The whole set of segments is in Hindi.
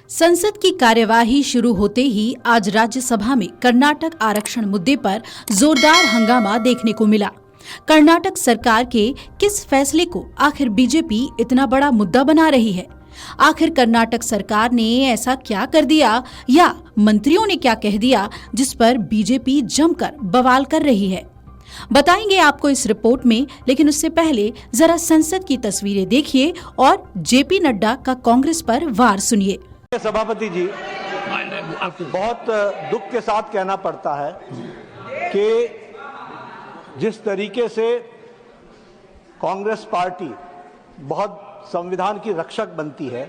संसद की कार्यवाही शुरू होते ही आज राज्यसभा में कर्नाटक आरक्षण मुद्दे पर जोरदार हंगामा देखने को मिला। कर्नाटक सरकार के किस फैसले को आखिर बीजेपी इतना बड़ा मुद्दा बना रही है? आखिर कर्नाटक सरकार ने ऐसा क्या कर दिया या मंत्रियों ने क्या कह दिया जिस पर बीजेपी जमकर बवाल कर रही है? बताएंगे आपको इस रिपोर्ट में, लेकिन उससे पहले जरा संसद की तस्वीरें देखिए और जेपी नड्डा का कांग्रेस पर वार सुनिए। सभापति जी, बहुत दुख के साथ कहना पड़ता है कि जिस तरीके से कांग्रेस पार्टी बहुत संविधान की रक्षक बनती है,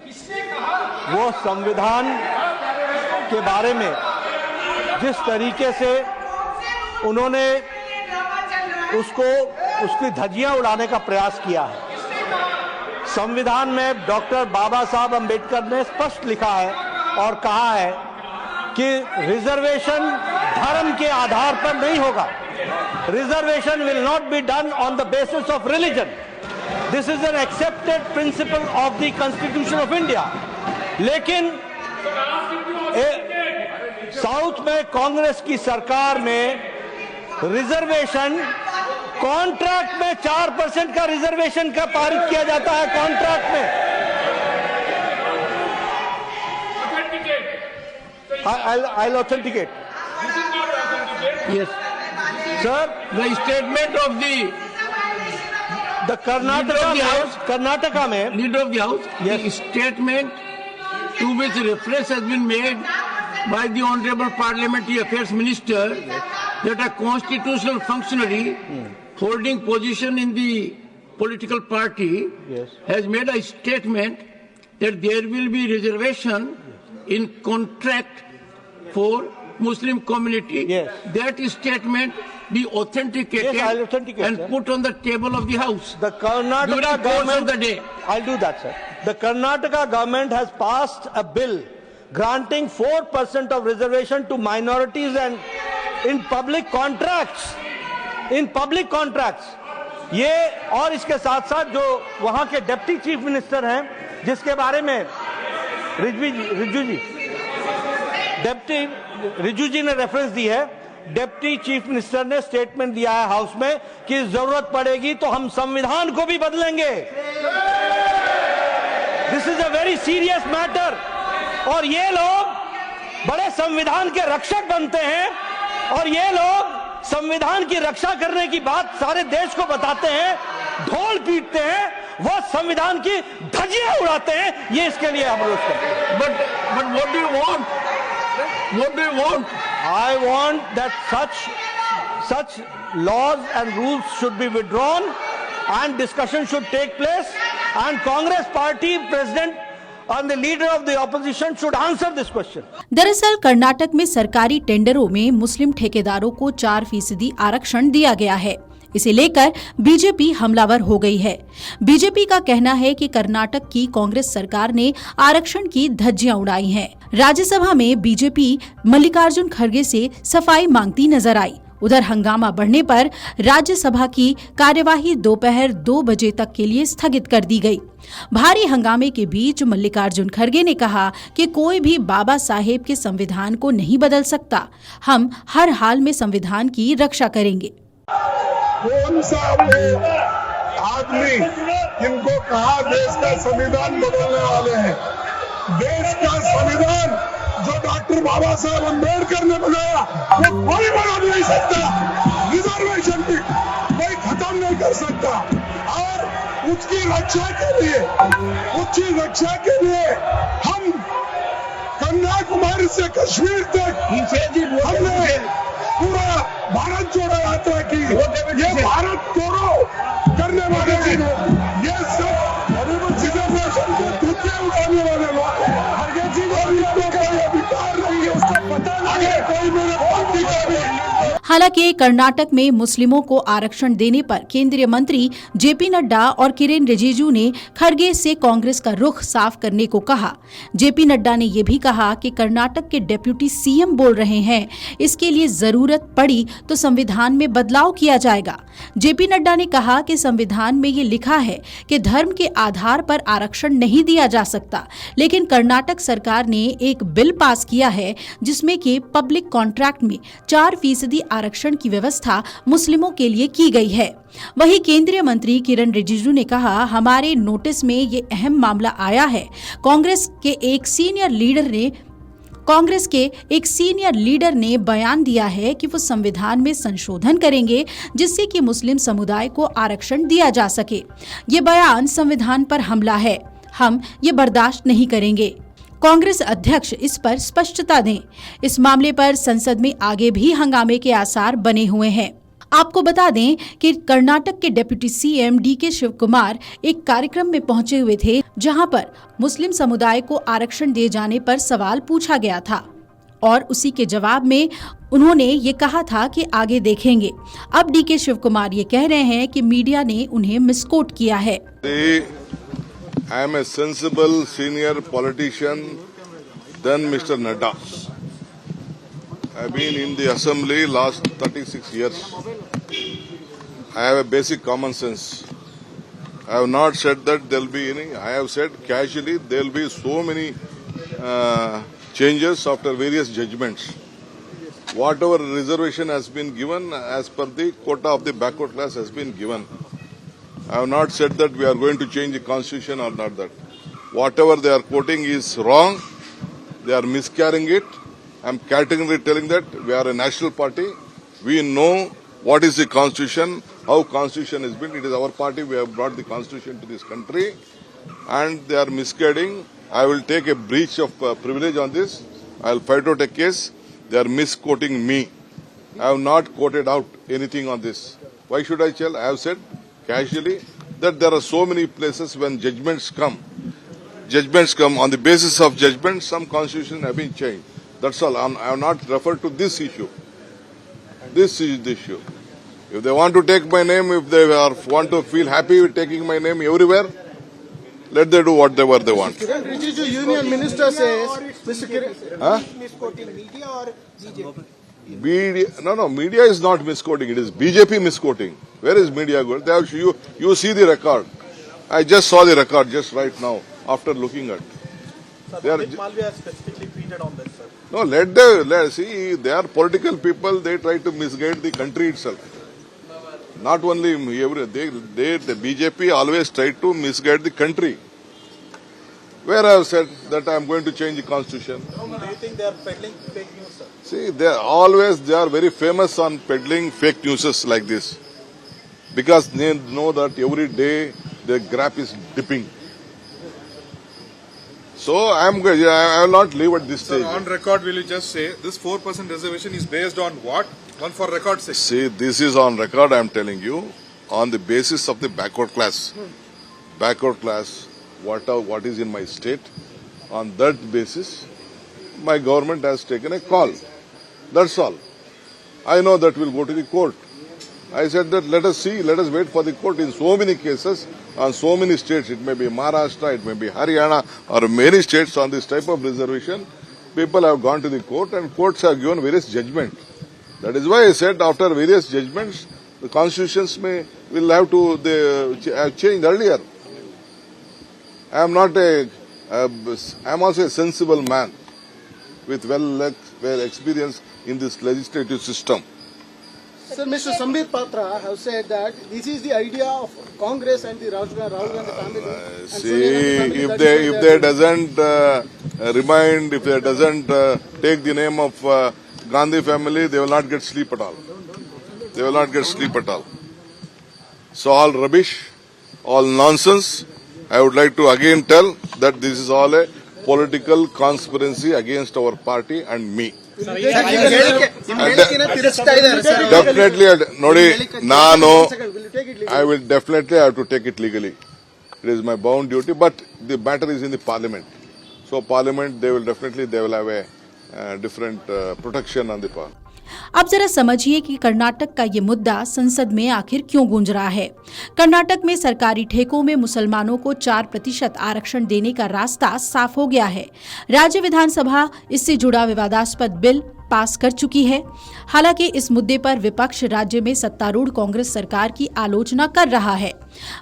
वो संविधान के बारे में जिस तरीके से उन्होंने उसकी धज्जियां उड़ाने का प्रयास किया है। संविधान में डॉक्टर बाबा साहब अंबेडकर ने स्पष्ट लिखा है और कहा है कि रिजर्वेशन धर्म के आधार पर नहीं होगा। Reservation will not be done on the basis of religion. This is an accepted principle of the constitution of India. लेकिन साउथ में कांग्रेस की सरकार में रिजर्वेशन कॉन्ट्रैक्ट में 4% का रिजर्वेशन का पारित किया जाता है। कॉन्ट्रैक्ट में I'll authenticate. Yes, sir. The statement of the Karnataka में leader of the house. Yes. The statement to which reference has been made by the Honorable Parliamentary Affairs Minister, that a constitutional functionary holding position in the political party has made a statement that there will be reservation in contract for Muslim community. That statement be authenticated and put on the table of the house. The Karnataka government, of the day. I'll do that, sir. The Karnataka government has passed a bill granting 4% of reservation to minorities and in public contracts. ये और इसके साथ साथ जो वहां के डिप्टी चीफ मिनिस्टर हैं, जिसके बारे में रिजू जी ने रेफरेंस दी है, डिप्टी चीफ मिनिस्टर ने स्टेटमेंट दिया है हाउस में कि जरूरत पड़ेगी तो हम संविधान को भी बदलेंगे। This is a very serious matter. और ये लोग बड़े संविधान के रक्षक बनते हैं और ये लोग संविधान की रक्षा करने की बात सारे देश को बताते हैं, ढोल पीटते हैं, वो संविधान की धज्जियां उड़ाते हैं। ये इसके लिए हम रोज करते हैं। But what do you want? What do you want? I want that such laws and rules should be withdrawn and discussion should take place and Congress party president and the leader of the opposition should answer this question. दरअसल कर्नाटक में सरकारी टेंडरों में मुस्लिम ठेकेदारों को 4% आरक्षण दिया गया है। इसे लेकर बीजेपी हमलावर हो गई है। बीजेपी का कहना है कि कर्नाटक की कांग्रेस सरकार ने आरक्षण की धज्जियां उड़ाई हैं। राज्यसभा में बीजेपी मल्लिकार्जुन खड़गे से सफाई मांगती नजर आई। उधर हंगामा बढ़ने पर राज्यसभा की कार्यवाही दोपहर 2 बजे तक के लिए स्थगित कर दी गई। भारी हंगामे के बीच मल्लिकार्जुन खड़गे ने कहा कि कोई भी बाबा साहेब के संविधान को नहीं बदल सकता। हम हर हाल में संविधान की रक्षा करेंगे। कौन सा वो आदमी जिनको कहा देश का संविधान बदलने वाले हैं? देश का संविधान जो डॉक्टर बाबा साहब अंबेडकर ने बनाया वो कोई बदल नहीं सकता। रिजर्वेशन भी कोई खत्म नहीं कर सकता। और उसकी रक्षा के लिए हम कन्याकुमारी से कश्मीर तक हमने पूरा भारत जोड़ो यात्रा की। ये भारत जोड़ो करने वाले ये सब रिजर्वेशन को धुतियां उड़ाने वाले लोग हैं। कोई अधिकार नहीं है, उसको पता नहीं है। कोई मेरे पार्टी का भी हालांकि कर्नाटक में मुस्लिमों को आरक्षण देने पर केंद्रीय मंत्री जेपी नड्डा और किरेन रिजिजू ने खड़गे से कांग्रेस का रुख साफ करने को कहा। जेपी नड्डा ने यह भी कहा कि कर्नाटक के डिप्टी सीएम बोल रहे हैं, इसके लिए जरूरत पड़ी तो संविधान में बदलाव किया जाएगा। जेपी नड्डा ने कहा कि संविधान में ये लिखा है कि धर्म के आधार पर आरक्षण नहीं दिया जा सकता, लेकिन कर्नाटक सरकार ने एक बिल पास किया है जिसमें कि पब्लिक कॉन्ट्रैक्ट में 4% आरक्षण की व्यवस्था मुस्लिमों के लिए की गई है। वहीं केंद्रीय मंत्री किरेन रिजिजू ने कहा, हमारे नोटिस में ये अहम मामला आया है। कांग्रेस के एक सीनियर लीडर ने बयान दिया है कि वो संविधान में संशोधन करेंगे जिससे कि मुस्लिम समुदाय को आरक्षण दिया जा सके। ये बयान संविधान पर हमला है, हम ये बर्दाश्त नहीं करेंगे। कांग्रेस अध्यक्ष इस पर स्पष्टता दें। इस मामले पर संसद में आगे भी हंगामे के आसार बने हुए हैं। आपको बता दें कि कर्नाटक के डिप्टी सीएम डीके शिवकुमार एक कार्यक्रम में पहुंचे हुए थे, जहां पर मुस्लिम समुदाय को आरक्षण दिए जाने पर सवाल पूछा गया था और उसी के जवाब में उन्होंने ये कहा था कि आगे देखेंगे। अब डीके शिवकुमार ये कह रहे हैं कि मीडिया ने उन्हें मिसकोट किया है। I am a sensible senior politician than Mr. Nadda. I have been in the assembly last 36 years. I have a basic common sense. I have not said that there will be any. I have said casually there will be so many changes after various judgments. Whatever reservation has been given as per the quota of the backward class has been given. I have not said that we are going to change the constitution or not that. Whatever they are quoting is wrong. They are miscarrying it. I am categorically telling that we are a national party. We know what is the constitution, how constitution is built. It is our party. We have brought the constitution to this country, and they are misguiding. I will take a breach of privilege on this. I will fight out a case. They are misquoting me. I have not quoted out anything on this. Why should I tell? I have said casually that there are so many places when judgments come on the basis of judgment, some constitutions have been changed. That's all. I have not referred to this issue. This is the issue. If they want to take my name, if they want to feel happy with taking my name everywhere, let them do whatever they want. Kiren Rijiju, Union Minister says, Mr. Kiren, misquoting media or BJP? Media is not misquoting. It is BJP misquoting. Where is media going? They have, you see the record. I just saw the record just right now after looking at. Malviya has specifically tweeted on this, sir. No, let see. They are political people. They try to misguide the country itself. Not only the BJP always try to misguide the country. Where I have said that I am going to change the constitution. Do you think they are peddling fake news, sir? See, they are very famous on peddling fake news like this. Because they know that every day the graph is dipping. So I will not leave at this stage. So on record, will you just say this 4% reservation is based on what? One for record's sake. See, this is on record, I am telling you, on the basis of the backward class. Backward class, what is in my state, on that basis, my government has taken a call. That's all. I know that will go to the court. I said that let us wait for the court. In so many cases, on so many states, it may be Maharashtra, it may be Haryana, or many states on this type of reservation, people have gone to the court and courts have given various judgments. That is why I said after various judgments, the constitutions will have to have changed earlier. I am also a sensible man with well experience in this legislative system. Sir, Mr. Sambit Patra have said that this is the idea of Congress and the Rahul Gandhi family. See, if they doesn't take the name of Gandhi family, they will not get sleep at all. They will not get sleep at all. So all rubbish, all nonsense. I would like to again tell that this is all a political conspiracy against our party and me. Definitely, I will definitely have to take it legally. It is my bound duty, but the matter is in the parliament. So parliament, they will have a different protection on the part. अब जरा समझिए कि कर्नाटक का ये मुद्दा संसद में आखिर क्यों गूंज रहा है। कर्नाटक में सरकारी ठेकों में मुसलमानों को 4% आरक्षण देने का रास्ता साफ हो गया है। राज्य विधानसभा इससे जुड़ा विवादास्पद बिल पास कर चुकी है। हालांकि इस मुद्दे पर विपक्ष राज्य में सत्तारूढ़ कांग्रेस सरकार की आलोचना कर रहा है।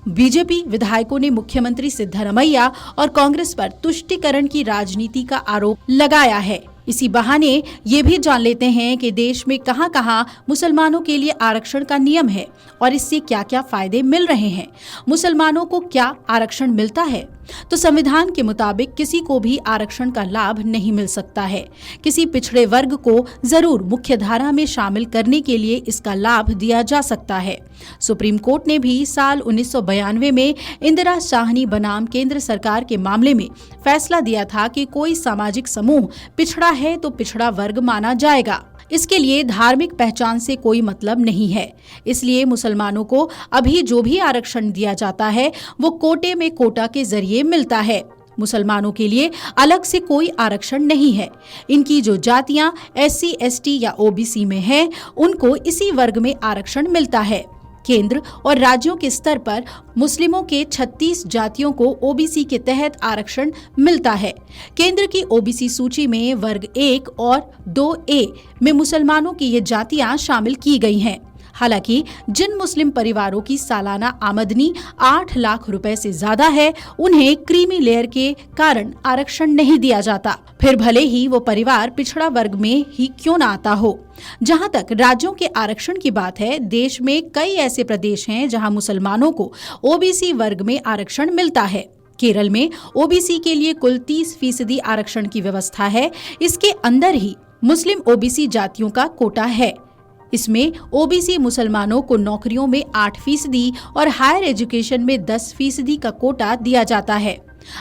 बीजेपी विधायकों ने मुख्यमंत्री सिद्धरमैया और कांग्रेस पर तुष्टीकरण की राजनीति का आरोप लगाया है। इसी बहाने ये भी जान लेते हैं कि देश में कहां-कहां मुसलमानों के लिए आरक्षण का नियम है और इससे क्या-क्या फायदे मिल रहे हैं। मुसलमानों को क्या आरक्षण मिलता है? तो संविधान के मुताबिक किसी को भी आरक्षण का लाभ नहीं मिल सकता है। किसी पिछड़े वर्ग को जरूर मुख्य धारा में शामिल करने के लिए इसका लाभ दिया जा सकता है। सुप्रीम कोर्ट ने भी साल 1992 में इंदिरा साहनी बनाम केंद्र सरकार के मामले में फैसला दिया था कि कोई सामाजिक समूह पिछड़ा है तो पिछड़ा वर्ग माना जाएगा। इसके लिए धार्मिक पहचान से कोई मतलब नहीं है। इसलिए मुसलमानों को अभी जो भी आरक्षण दिया जाता है वो कोटे में कोटा के जरिए मिलता है। मुसलमानों के लिए अलग से कोई आरक्षण नहीं है। इनकी जो जातियां SC, ST या OBC में हैं, उनको इसी वर्ग में आरक्षण मिलता है। केंद्र और राज्यों के स्तर पर मुस्लिमों के 36 जातियों को OBC के तहत आरक्षण मिलता है। केंद्र की OBC सूची में वर्ग 1 और 2A में मुसलमानों की ये जातियां शामिल की गई हैं। हालांकि जिन मुस्लिम परिवारों की सालाना आमदनी 8 लाख रुपए से ज्यादा है, उन्हें क्रीमी लेयर के कारण आरक्षण नहीं दिया जाता। फिर भले ही वो परिवार पिछड़ा वर्ग में ही क्यों ना आता हो। जहां तक राज्यों के आरक्षण की बात है, देश में कई ऐसे प्रदेश हैं जहां मुसलमानों को OBC वर्ग में आरक्षण मिलता है। केरल में OBC के लिए कुल 30% आरक्षण की व्यवस्था है। इसके अंदर ही मुस्लिम OBC जातियों का कोटा है। इसमें OBC मुसलमानों को नौकरियों में 8% और हायर एजुकेशन में 10% का कोटा दिया जाता है।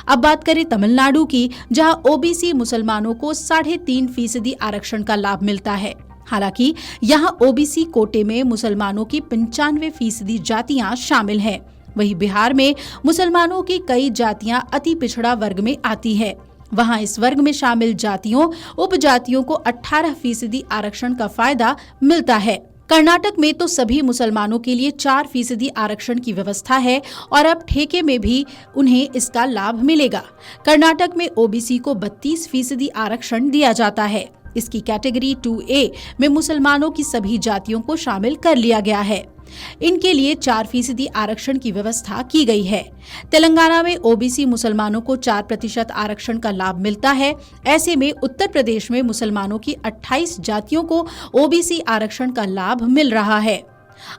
अब बात करें तमिलनाडु की, जहां OBC मुसलमानों को 3.5% आरक्षण का लाभ मिलता है। हालांकि यहां OBC कोटे में मुसलमानों की 95% जातियां शामिल हैं। वहीं बिहार में मुसलमानों की कई जातियां अति पिछड़ा वर्ग में आती है। वहां इस वर्ग में शामिल जातियों उपजातियों को 18% आरक्षण का फायदा मिलता है। कर्नाटक में तो सभी मुसलमानों के लिए 4% आरक्षण की व्यवस्था है और अब ठेके में भी उन्हें इसका लाभ मिलेगा। कर्नाटक में OBC को 32% आरक्षण दिया जाता है। इसकी कैटेगरी 2A में मुसलमानों की सभी जातियों को शामिल कर लिया गया है। इनके लिए 4% आरक्षण की व्यवस्था की गई है। तेलंगाना में OBC मुसलमानों को 4% आरक्षण का लाभ मिलता है। ऐसे में उत्तर प्रदेश में मुसलमानों की 28 जातियों को OBC आरक्षण का लाभ मिल रहा है।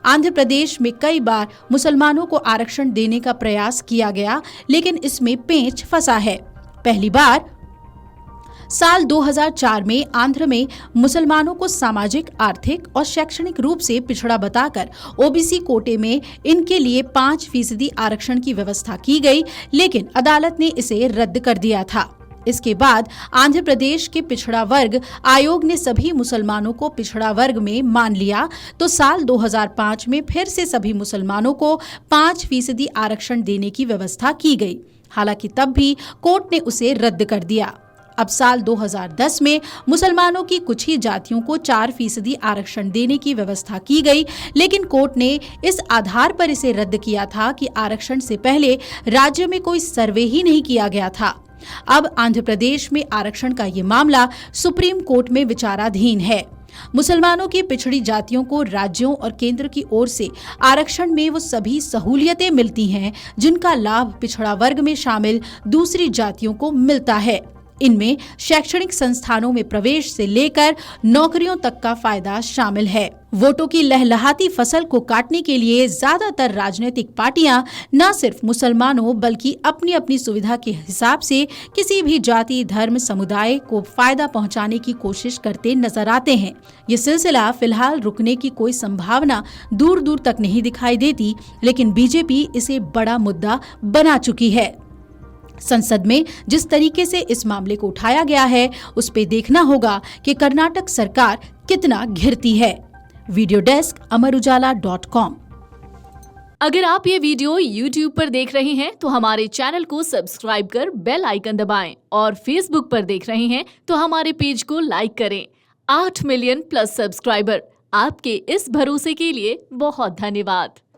आंध्र प्रदेश में कई बार मुसलमानों को आरक्षण देने का प्रयास किया गया, लेकिन इसमें पेंच फंसा है। पहली बार साल 2004 में आंध्र में मुसलमानों को सामाजिक, आर्थिक और शैक्षणिक रूप से पिछड़ा बताकर OBC कोटे में इनके लिए 5% आरक्षण की व्यवस्था की गई, लेकिन अदालत ने इसे रद्द कर दिया था। इसके बाद आंध्र प्रदेश के पिछड़ा वर्ग आयोग ने सभी मुसलमानों को पिछड़ा वर्ग में मान लिया, तो साल 2005 में फिर से सभी मुसलमानों को 5% आरक्षण देने की व्यवस्था की गई। हालांकि तब भी कोर्ट ने उसे रद्द कर दिया। अब साल 2010 में मुसलमानों की कुछ ही जातियों को 4% आरक्षण देने की व्यवस्था की गई, लेकिन कोर्ट ने इस आधार पर इसे रद्द किया था कि आरक्षण से पहले राज्य में कोई सर्वे ही नहीं किया गया था। अब आंध्र प्रदेश में आरक्षण का ये मामला सुप्रीम कोर्ट में विचाराधीन है। मुसलमानों की पिछड़ी जातियों को राज्यों और केंद्र की ओर से आरक्षण में वो सभी सहूलियतें मिलती हैं जिनका लाभ पिछड़ा वर्ग में शामिल दूसरी जातियों को मिलता है। इनमें शैक्षणिक संस्थानों में प्रवेश से लेकर नौकरियों तक का फायदा शामिल है। वोटों की लहलहाती फसल को काटने के लिए ज्यादातर राजनीतिक पार्टियां न सिर्फ मुसलमानों बल्कि अपनी अपनी सुविधा के हिसाब से किसी भी जाति, धर्म, समुदाय को फायदा पहुंचाने की कोशिश करते नजर आते हैं। ये सिलसिला फिलहाल रुकने की कोई संभावना दूर दूर तक नहीं दिखाई देती, लेकिन बीजेपी इसे बड़ा मुद्दा बना चुकी है। संसद में जिस तरीके से इस मामले को उठाया गया है, उस पे देखना होगा कि कर्नाटक सरकार कितना घिरती है। Video desk amarujala.com। अगर आप ये वीडियो YouTube पर देख रहे हैं तो हमारे चैनल को सब्सक्राइब कर बेल आइकन दबाएं और Facebook पर देख रहे हैं तो हमारे पेज को लाइक करें। 8 मिलियन प्लस सब्सक्राइबर। आपके इस भरोसे के लिए बहुत धन्यवाद।